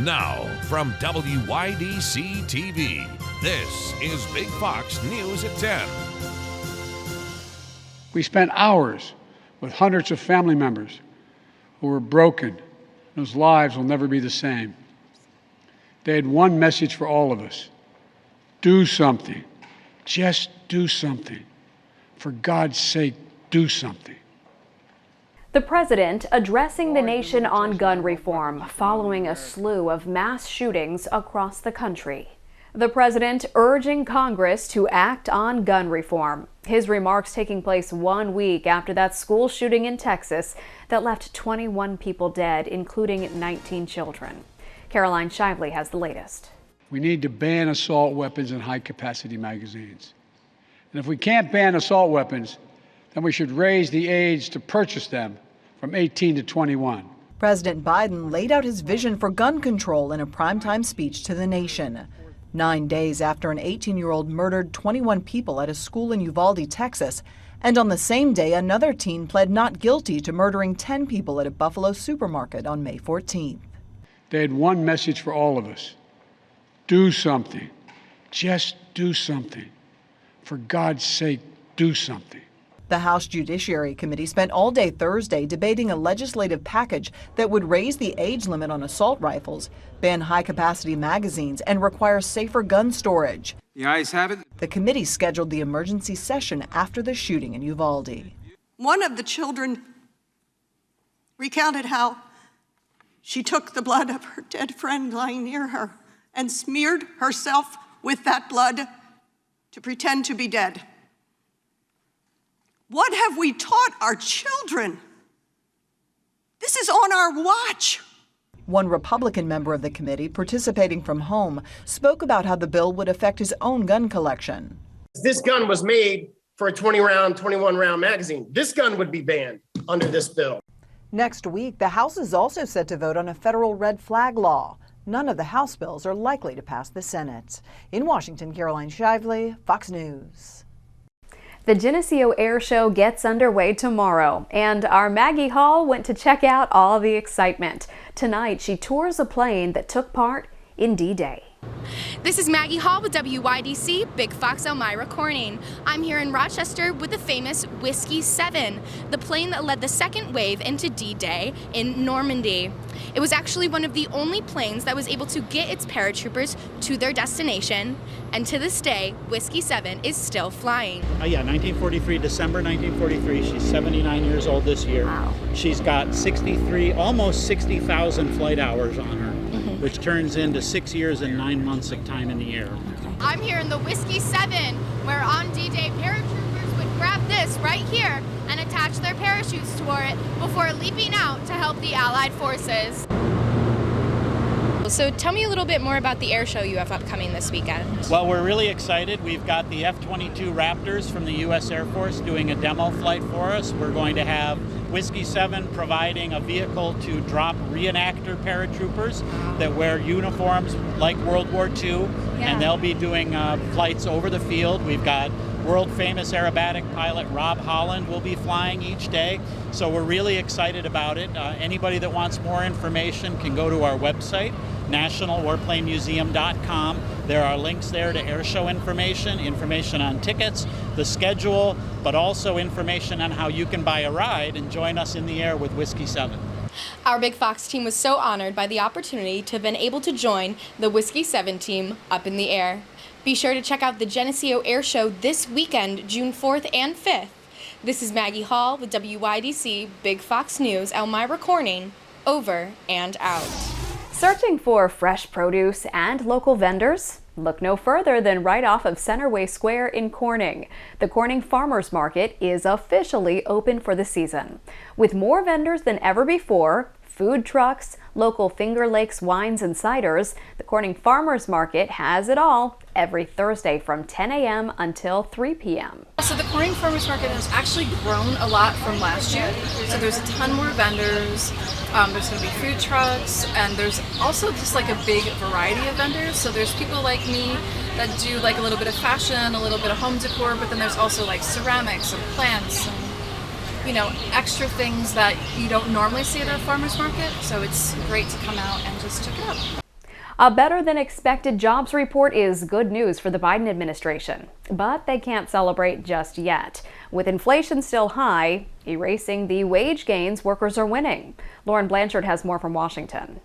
Now, from WYDC TV, this is Big Fox News at 10. We spent hours with hundreds of family members who were broken, whose lives will never be the same. They had one message for all of us: do something. Just do something. For God's sake, do something. The president addressing the nation on gun reform following a slew of mass shootings across the country. The president urging Congress to act on gun reform. His remarks taking place 1 week after that school shooting in Texas that left 21 people dead, including 19 children. Caroline Shively has the latest. We need to ban assault weapons and high-capacity magazines. And if we can't ban assault weapons, then we should raise the age to purchase them from 18 to 21. President Biden laid out his vision for gun control in a primetime speech to the nation. 9 days after an 18-year-old murdered 21 people at a school in Uvalde, Texas, and on the same day another teen pled not guilty to murdering 10 people at a Buffalo supermarket on May 14th. They had one message for all of us: do something. Just do something. For God's sake, do something. The House Judiciary Committee spent all day Thursday debating a legislative package that would raise the age limit on assault rifles, ban high-capacity magazines, and require safer gun storage. The ayes have it. The committee scheduled the emergency session after the shooting in Uvalde. One of the children recounted how she took the blood of her dead friend lying near her and smeared herself with that blood to pretend to be dead. What have we taught our children? This is on our watch. One Republican member of the committee, participating from home, spoke about how the bill would affect his own gun collection. This gun was made for a 20-round, 21-round magazine. This gun would be banned under this bill. Next week, the House is also set to vote on a federal red flag law. None of the House bills are likely to pass the Senate. In Washington, Caroline Shively, Fox News. The Geneseo Air Show gets underway tomorrow, and our Maggie Hall went to check out all the excitement. Tonight, she tours a plane that took part in D-Day. This is Maggie Hall with WYDC Big Fox Elmira Corning. I'm here in Rochester with the famous Whiskey 7, the plane that led the second wave into D-Day in Normandy. It was actually one of the only planes that was able to get its paratroopers to their destination, and to this day, Whiskey 7 is still flying. Yeah, 1943, December 1943. She's 79 years old this year. Wow. She's got almost 60,000 flight hours on her, which turns into 6 years and 9 months of time in the air. I'm here in the Whiskey 7, where on D-Day, paratroopers would grab this right here and attach their parachutes to it before leaping out to help the Allied forces. So tell me a little bit more about the air show you have upcoming this weekend. Well, we're really excited. We've got the F-22 Raptors from the U.S. Air Force doing a demo flight for us. We're going to have Whiskey 7 providing a vehicle to drop reenactor paratroopers that wear uniforms like World War II, and they'll be doing flights over the field. We've got world-famous aerobatic pilot Rob Holland will be flying each day, so we're really excited about it. Anybody that wants more information can go to our website, nationalwarplanemuseum.com. There are links there to air show information on tickets, the schedule, but also information on how you can buy a ride and join us in the air with Whiskey 7. Our Big Fox team was so honored by the opportunity to have been able to join the Whiskey 7 team up in the air. Be sure to check out the Geneseo Air Show this weekend, June 4th and 5th. This is Maggie Hall with WYDC Big Fox News, Elmira Corning, over and out. Searching for fresh produce and local vendors? Look no further than right off of Centerway Square in Corning. The Corning Farmers Market is officially open for the season. With more vendors than ever before, food trucks, local Finger Lakes wines and ciders, the Corning Farmers Market has it all every Thursday from 10 a.m. until 3 p.m. So the Corning Farmers Market has actually grown a lot from last year. So there's a ton more vendors. There's going to be food trucks, and there's also just like a big variety of vendors. So there's people like me that do like a little bit of fashion, a little bit of home decor, but then there's also like ceramics and plants and extra things that you don't normally see at a farmer's market. So it's great to come out and just check it out. A better than expected jobs report is good news for the Biden administration, but they can't celebrate just yet. With inflation still high, erasing the wage gains workers are winning. Lauren Blanchard has more from Washington.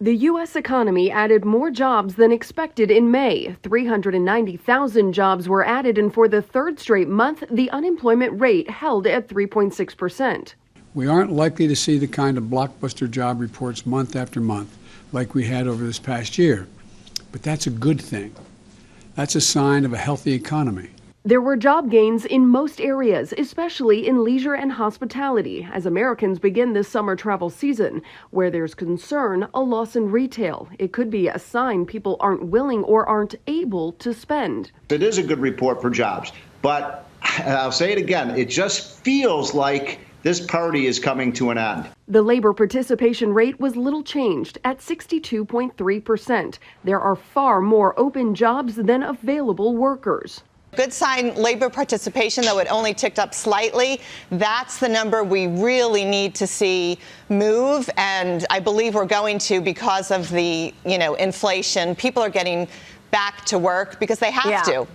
The U.S. economy added more jobs than expected in May. 390,000 jobs were added, and for the third straight month, the unemployment rate held at 3.6%. We aren't likely to see the kind of blockbuster job reports month after month like we had over this past year. But that's a good thing. That's a sign of a healthy economy. There were job gains in most areas, especially in leisure and hospitality, as Americans begin this summer travel season. Where there's concern, a loss in retail. It could be a sign people aren't willing or aren't able to spend. It is a good report for jobs, but I'll say it again, it just feels like this party is coming to an end. The labor participation rate was little changed at 62.3%. There are far more open jobs than available workers. Good sign, labor participation, though it only ticked up slightly. That's the number we really need to see move. And I believe we're going to because of the, inflation. People are getting back to work because they have to.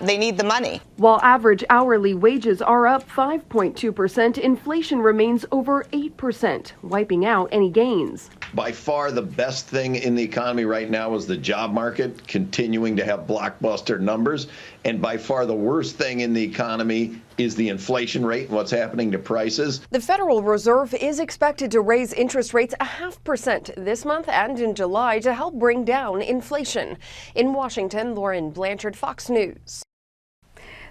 They need the money. While average hourly wages are up 5.2%, inflation remains over 8%, wiping out any gains. By far the best thing in the economy right now is the job market continuing to have blockbuster numbers. And by far the worst thing in the economy is the inflation rate and what's happening to prices. The Federal Reserve is expected to raise interest rates 0.5% this month and in July to help bring down inflation. In Washington, Lauren Blanchard, Fox News.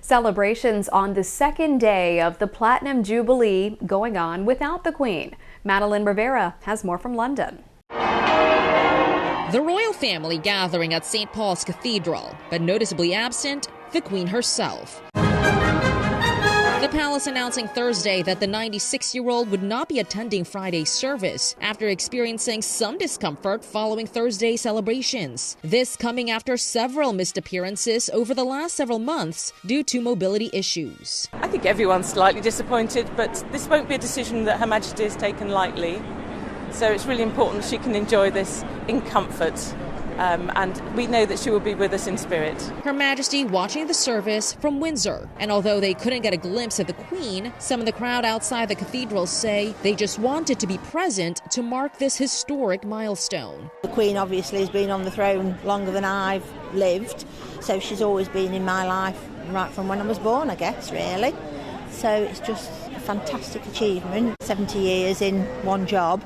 Celebrations on the second day of the Platinum Jubilee going on without the Queen. Madeline Rivera has more from London. The royal family gathering at St. Paul's Cathedral, but noticeably absent, the Queen herself. The palace announcing Thursday that the 96-year-old would not be attending Friday's service after experiencing some discomfort following Thursday's celebrations. This coming after several missed appearances over the last several months due to mobility issues. I think everyone's slightly disappointed, but this won't be a decision that Her Majesty has taken lightly. So it's really important she can enjoy this in comfort. And we know that she will be with us in spirit. Her Majesty watching the service from Windsor. And although they couldn't get a glimpse of the Queen, some of the crowd outside the cathedral say they just wanted to be present to mark this historic milestone. The Queen obviously has been on the throne longer than I've lived, so she's always been in my life right from when I was born, I guess, really. So it's just a fantastic achievement. 70 years in one job.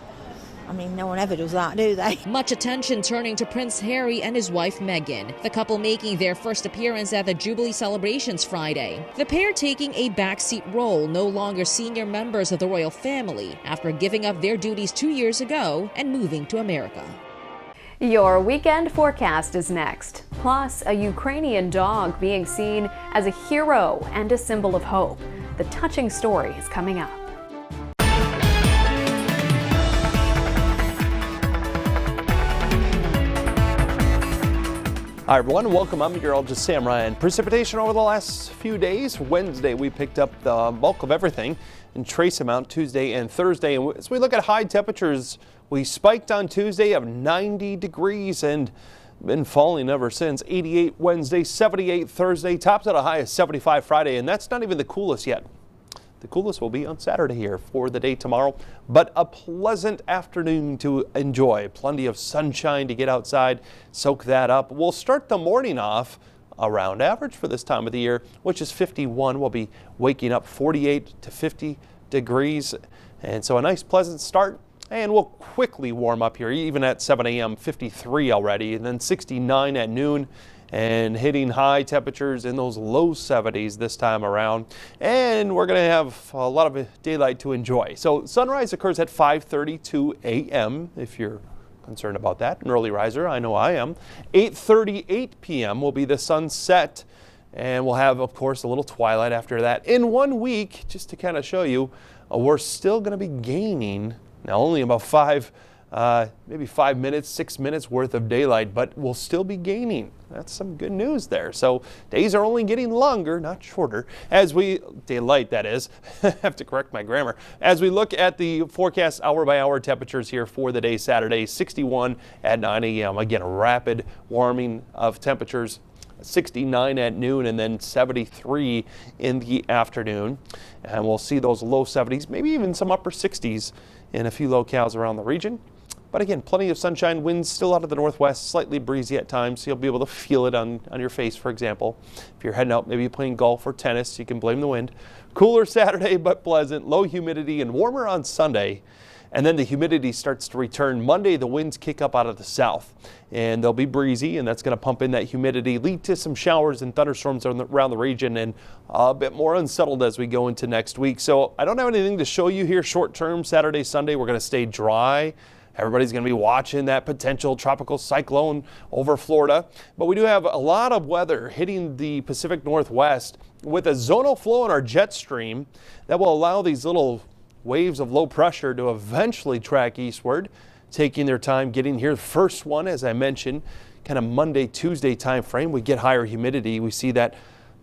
I mean, no one ever does that, do they? Much attention turning to Prince Harry and his wife Meghan, the couple making their first appearance at the Jubilee celebrations Friday. The pair taking a backseat role, no longer senior members of the royal family, after giving up their duties 2 years ago and moving to America. Your weekend forecast is next. Plus, a Ukrainian dog being seen as a hero and a symbol of hope. The touching story is coming up. Hi everyone, welcome. I'm meteorologist Sam Ryan. Precipitation over the last few days. Wednesday we picked up the bulk of everything in trace amount Tuesday and Thursday. And as we look at high temperatures, we spiked on Tuesday of 90 degrees and been falling ever since. 88 Wednesday, 78 Thursday, tops at a high of 75 Friday, and that's not even the coolest yet. The coolest will be on Saturday here for the day tomorrow, but a pleasant afternoon to enjoy. Plenty of sunshine to get outside, soak that up. We'll start the morning off around average for this time of the year, which is 51. We'll be waking up 48 to 50 degrees, and so a nice pleasant start. And we'll quickly warm up here, even at 7 a.m., 53 already, and then 69 at noon. And hitting high temperatures in those low 70s this time around. And we're going to have a lot of daylight to enjoy. So sunrise occurs at 5:32 a.m. if you're concerned about that. An early riser, I know I am. 8:38 p.m. will be the sunset. And we'll have, of course, a little twilight after that. In 1 week, just to kind of show you, we're still going to be gaining now only about 5 maybe 5 minutes, 6 minutes worth of daylight, but we'll still be gaining. That's some good news there. So days are only getting longer, not shorter, daylight that is. I have to correct my grammar. As we look at the forecast hour by hour temperatures here for the day Saturday, 61 at 9 a.m. Again, a rapid warming of temperatures. 69 at noon and then 73 in the afternoon. And we'll see those low 70s, maybe even some upper 60s in a few locales around the region. But again, plenty of sunshine, winds still out of the northwest, slightly breezy at times, so you'll be able to feel it on your face, for example. If you're heading out, maybe playing golf or tennis, you can blame the wind. Cooler Saturday, but pleasant, low humidity and warmer on Sunday. And then the humidity starts to return. Monday, the winds kick up out of the south, and they'll be breezy, and that's going to pump in that humidity, lead to some showers and thunderstorms around the region, and a bit more unsettled as we go into next week. So I don't have anything to show you here short term. Saturday, Sunday, we're going to stay dry. Everybody's going to be watching that potential tropical cyclone over Florida. But we do have a lot of weather hitting the Pacific Northwest with a zonal flow in our jet stream that will allow these little waves of low pressure to eventually track eastward, taking their time getting here. The first one, as I mentioned, kind of Monday, Tuesday time frame, we get higher humidity. We see that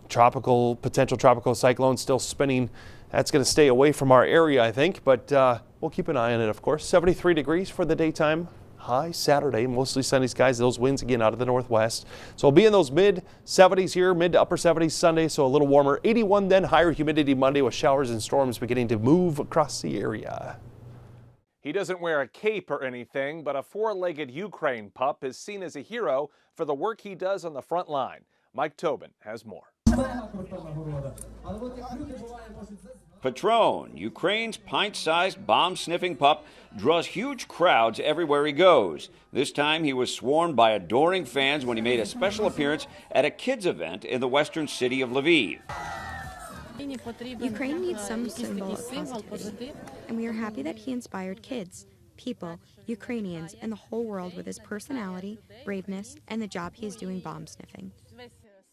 potential tropical cyclone still spinning. That's going to stay away from our area, I think, but we'll keep an eye on it, of course. 73 degrees for the daytime high Saturday, mostly sunny skies. Those winds again out of the northwest. So we'll be in those mid 70s here, mid to upper 70s Sunday, so a little warmer. 81 then, higher humidity Monday with showers and storms beginning to move across the area. He doesn't wear a cape or anything, but a four-legged Ukraine pup is seen as a hero for the work he does on the front line. Mike Tobin has more. Patron, Ukraine's pint-sized bomb-sniffing pup, draws huge crowds everywhere he goes. This time he was swarmed by adoring fans when he made a special appearance at a kids' event in the western city of Lviv. Ukraine needs some symbol of positivity, and we are happy that he inspired kids, people, Ukrainians, and the whole world with his personality, braveness, and the job he is doing bomb sniffing.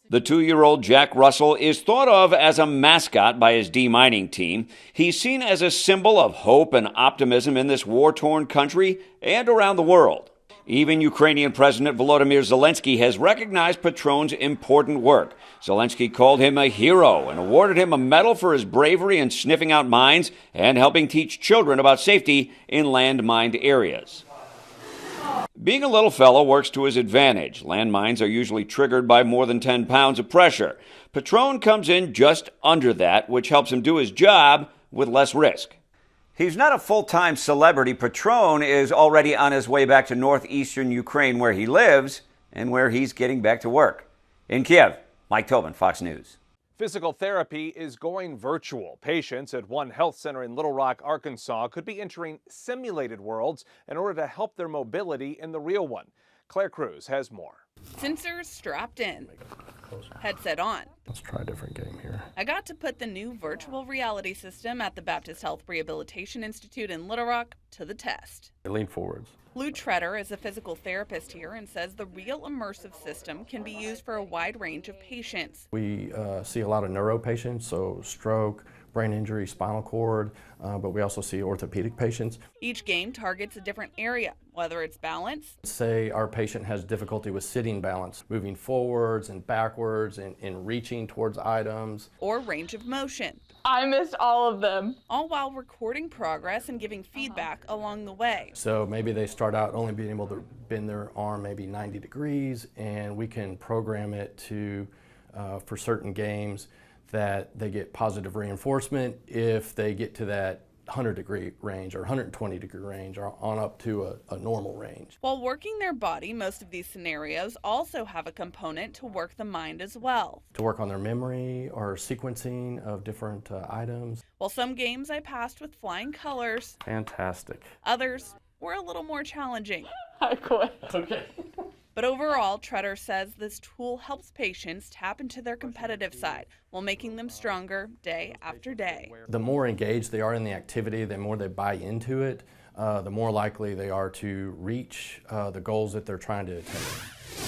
The 2-year-old Jack Russell is thought of as a mascot by his demining team. He's seen as a symbol of hope and optimism in this war-torn country and around the world. Even Ukrainian President Volodymyr Zelensky has recognized Patron's important work. Zelensky called him a hero and awarded him a medal for his bravery in sniffing out mines and helping teach children about safety in landmined areas. Being a little fellow works to his advantage. Landmines are usually triggered by more than 10 pounds of pressure. Patron comes in just under that, which helps him do his job with less risk. He's not a full-time celebrity. Patron is already on his way back to northeastern Ukraine where he lives and where he's getting back to work. In Kiev, Mike Tobin, Fox News. Physical therapy is going virtual. Patients at one health center in Little Rock, Arkansas could be entering simulated worlds in order to help their mobility in the real one. Claire Cruz has more. Sensors strapped in, headset on. Let's try a different game here. I got to put the new virtual reality system at the Baptist Health Rehabilitation Institute in Little Rock to the test. Lean forwards. Lou Treader is a physical therapist here and says the real immersive system can be used for a wide range of patients. We see a lot of neuro patients, so stroke, brain injury, spinal cord, but we also see orthopedic patients. Each game targets a different area, whether it's balance. Say our patient has difficulty with sitting balance, moving forwards and backwards and reaching towards items. Or range of motion. I missed all of them. All while recording progress and giving feedback along the way. So maybe they start out only being able to bend their arm maybe 90 degrees, and we can program it to, for certain games, that they get positive reinforcement if they get to that 100-degree range or 120-degree range or on up to a normal range. While working their body, most of these scenarios also have a component to work the mind as well. To work on their memory or sequencing of different items. While some games I passed with flying colors. Fantastic. Others were a little more challenging. I quit. Okay. But overall, Treader says this tool helps patients tap into their competitive side while making them stronger day after day. The more engaged they are in the activity, the more they buy into it, the more likely they are to reach the goals that they're trying to attain.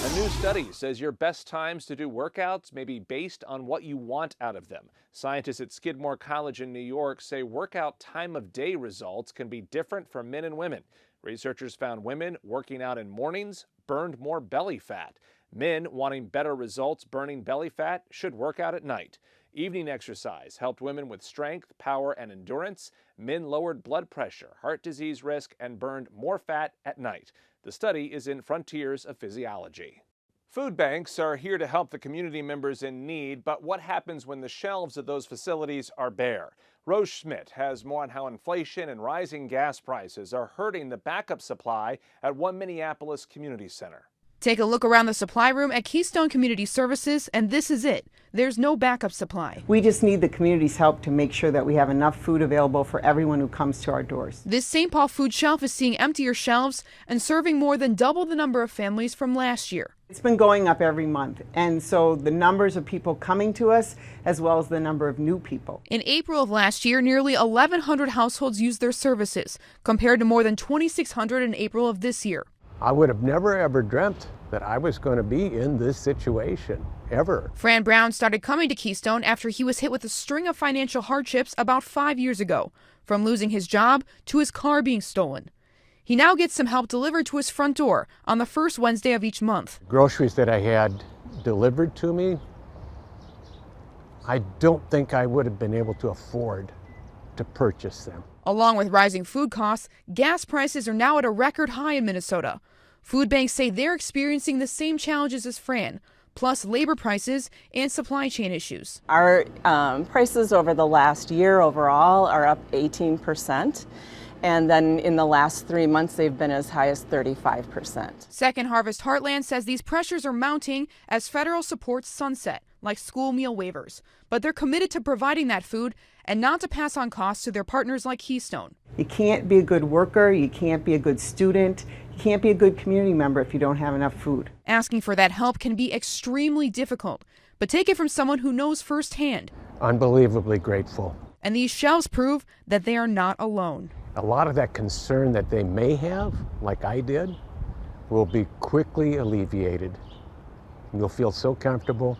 A new study says your best times to do workouts may be based on what you want out of them. Scientists at Skidmore College in New York say workout time of day results can be different for men and women. Researchers found women working out in mornings burned more belly fat. Men wanting better results burning belly fat should work out at night. Evening exercise helped women with strength, power, and endurance. Men lowered blood pressure, heart disease risk, and burned more fat at night. The study is in Frontiers of Physiology. Food banks are here to help the community members in need, but what happens when the shelves of those facilities are bare? Rose Schmidt has more on how inflation and rising gas prices are hurting the backup supply at one Minneapolis community center. Take a look around the supply room at Keystone Community Services, and this is it. There's no backup supply. We just need the community's help to make sure that we have enough food available for everyone who comes to our doors. This St. Paul food shelf is seeing emptier shelves and serving more than double the number of families from last year. It's been going up every month, and so the numbers of people coming to us, as well as the number of new people. In April of last year, nearly 1,100 households used their services, compared to more than 2,600 in April of this year. I would have never ever dreamt that I was going to be in this situation, ever. Fran Brown started coming to Keystone after he was hit with a string of financial hardships about 5 years ago, from losing his job to his car being stolen. He now gets some help delivered to his front door on the first Wednesday of each month. Groceries that I had delivered to me, I don't think I would have been able to afford to purchase them. Along with rising food costs, gas prices are now at a record high in Minnesota. Food banks say they're experiencing the same challenges as Fran, plus labor prices and supply chain issues. Our prices over the last year overall are up 18%. And then in the last 3 months, they've been as high as 35%. Second Harvest Heartland says these pressures are mounting as federal supports sunset, like school meal waivers. But they're committed to providing that food and not to pass on costs to their partners like Keystone. You can't be a good worker, you can't be a good student, you can't be a good community member if you don't have enough food. Asking for that help can be extremely difficult, but take it from someone who knows firsthand. Unbelievably grateful. And these shelves prove that they are not alone. A lot of that concern that they may have, like I did, will be quickly alleviated. You'll feel so comfortable.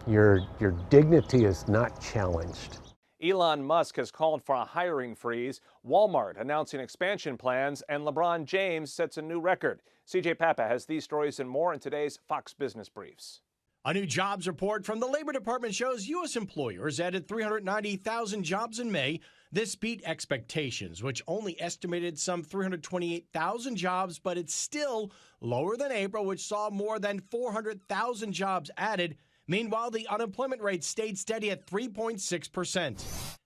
Your dignity is not challenged. Elon Musk has called for a hiring freeze, Walmart announcing expansion plans, and Lebron James sets a new record. CJ Papa has these stories and more in today's Fox Business Briefs. A new jobs report from the Labor Department shows U.S. employers added 390,000 jobs in May. This beat expectations, which only estimated some 328,000 jobs, but it's still lower than April, which saw more than 400,000 jobs added. Meanwhile, the unemployment rate stayed steady at 3.6%.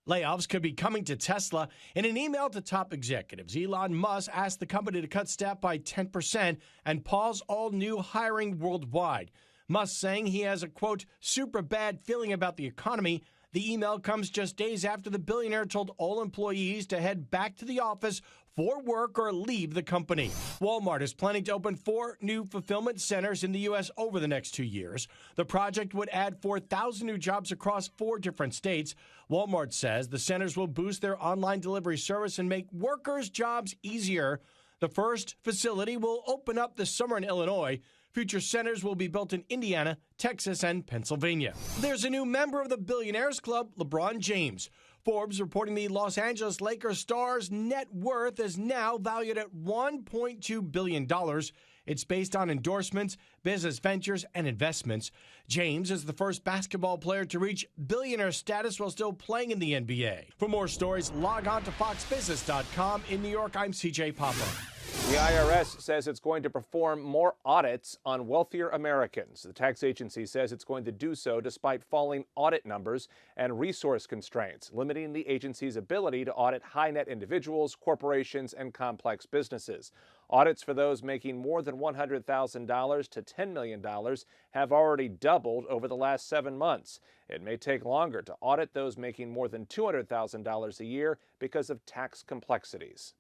Layoffs could be coming to Tesla. In an email to top executives, Elon Musk asked the company to cut staff by 10% and pause all new hiring worldwide. Musk saying he has a, quote, super bad feeling about the economy. The email comes just days after the billionaire told all employees to head back to the office for work or leave the company. Walmart is planning to open 4 new fulfillment centers in the U.S. over the next 2 years. The project would add 4,000 new jobs across 4 different states. Walmart says the centers will boost their online delivery service and make workers' jobs easier. The first facility will open up this summer in Illinois. Future centers will be built in Indiana, Texas, and Pennsylvania. There's a new member of the Billionaires Club, Lebron James. Forbes reporting the Los Angeles Lakers star's net worth is now valued at $1.2 billion. It's based on endorsements, business ventures, and investments. James is the first basketball player to reach billionaire status while still playing in the NBA. For more stories, log on to foxbusiness.com. In New York, I'm CJ Papa. The IRS says it's going to perform more audits on wealthier Americans. The tax agency says it's going to do so despite falling audit numbers and resource constraints, limiting the agency's ability to audit high-net individuals, corporations, and complex businesses. Audits for those making more than $100,000 to $10 million have already doubled over the last 7 months. It may take longer to audit those making more than $200,000 a year because of tax complexities.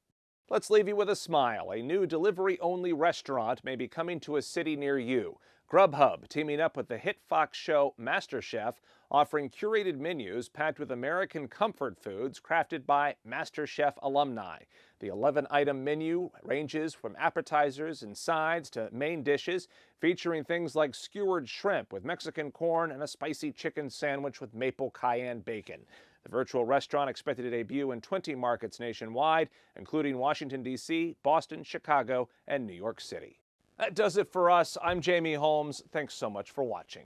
Let's leave you with a smile. A new delivery-only restaurant may be coming to a city near you. Grubhub, teaming up with the hit Fox show MasterChef, offering curated menus packed with American comfort foods crafted by MasterChef alumni. The 11-item menu ranges from appetizers and sides to main dishes, featuring things like skewered shrimp with Mexican corn and a spicy chicken sandwich with maple cayenne bacon. The virtual restaurant expected to debut in 20 markets nationwide, including Washington, D.C., Boston, Chicago, and New York City. That does it for us. I'm Jamie Holmes. Thanks so much for watching.